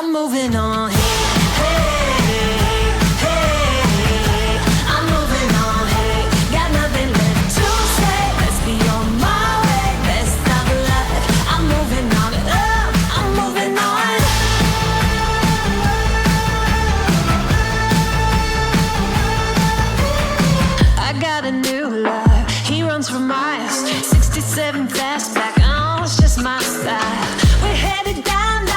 I'm moving on. Hey, hey, I'm moving on. Hey, got nothing left to say. Let's be on my way. Best of luck. I'm moving on. I'm moving on. I got a new love. He runs for miles. 67 fastback. Oh, it's just my style. We're headed down the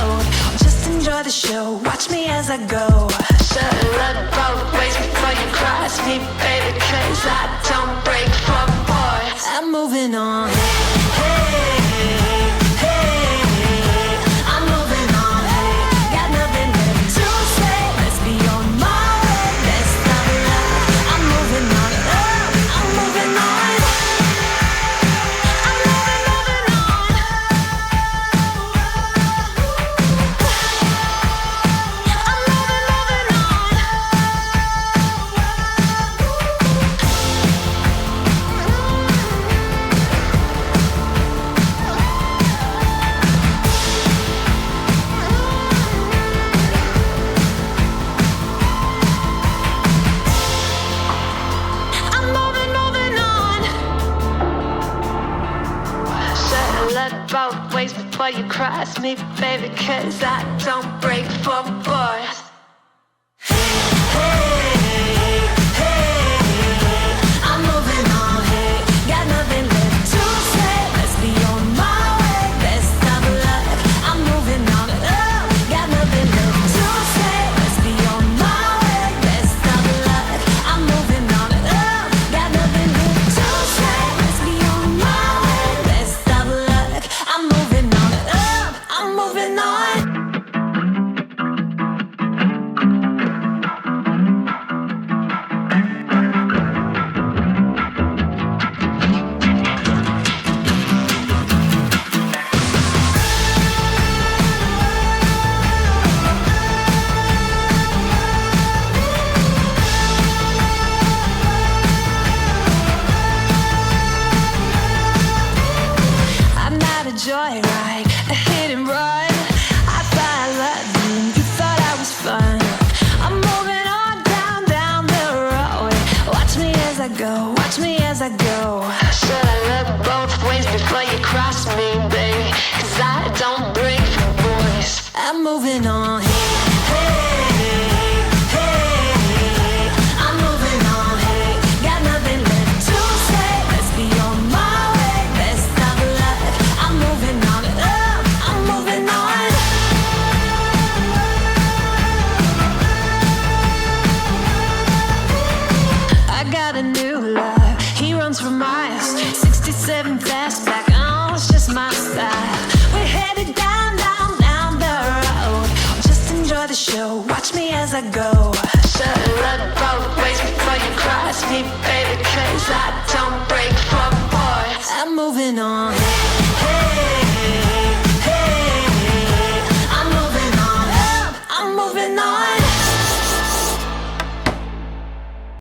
road. Just enjoy the show. Watch me as I go. Should've looked both ways before you cross me, baby, 'cause I don't break for boys. I'm moving on. Hey, hey, I'm moving on. Hey, got nothing left to say. Let's be on my way. Best of luck. I'm moving on. I'm moving on. I'm moving on. I'm moving on. Should've looked both ways before you cross me, baby, 'cause I don't break for boys. Hey, hey, I'm moving on. Hey, got nothing left to say. Let's be on my way. Best of luck. I'm moving on. Got nothing left to say. Let's be on my way. Best of luck. I'm moving on. Got nothing left to say. Let's be on my way. Best of luck. I'm moving on. I'm moving on. I'm not a joyride, a hit and run. I thought I loved you, you thought I was fun. I'm moving on down the road. Watch me as I go, watch me as I go. Should've looked both ways before you cross me, baby, 'cause I don't break for boys. I'm moving on. Hey, hey, I'm moving on. Hey, got nothing left to say. Let's be on my way. Best of luck. I'm moving on. I'm moving on. I got a new love. He runs for miles. 67 fastback. Oh, it's just my style. We're headed down the road. Just enjoy the show. Watch me as I go.